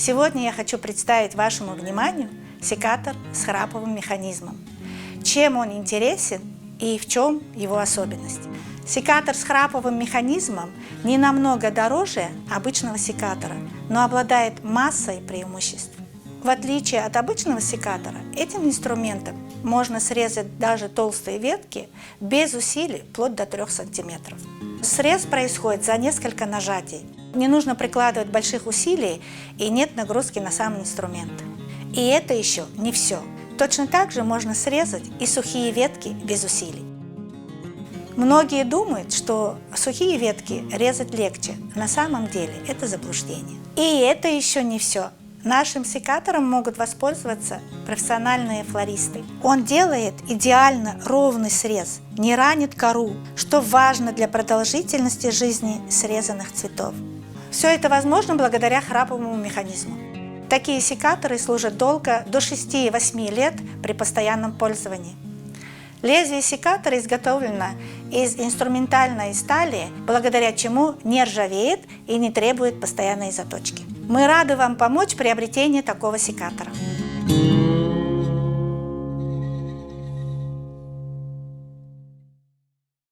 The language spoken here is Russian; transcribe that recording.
Сегодня я хочу представить вашему вниманию секатор с храповым механизмом. Чем он интересен и в чем его особенность? Секатор с храповым механизмом не намного дороже обычного секатора, но обладает массой преимуществ. В отличие от обычного секатора, этим инструментом можно срезать даже толстые ветки без усилий, вплоть до 3 сантиметров. Срез происходит за несколько нажатий. Не нужно прикладывать больших усилий и нет нагрузки на сам инструмент. И это еще не все. Точно так же можно срезать и сухие ветки без усилий. Многие думают, что сухие ветки резать легче. На самом деле это заблуждение. И это еще не все. Нашим секатором могут воспользоваться профессиональные флористы. Он делает идеально ровный срез, не ранит кору, что важно для продолжительности жизни срезанных цветов. Все это возможно благодаря храповому механизму. Такие секаторы служат долго, до 6-8 лет при постоянном пользовании. Лезвие секатора изготовлено из инструментальной стали, благодаря чему не ржавеет и не требует постоянной заточки. Мы рады вам помочь в приобретении такого секатора.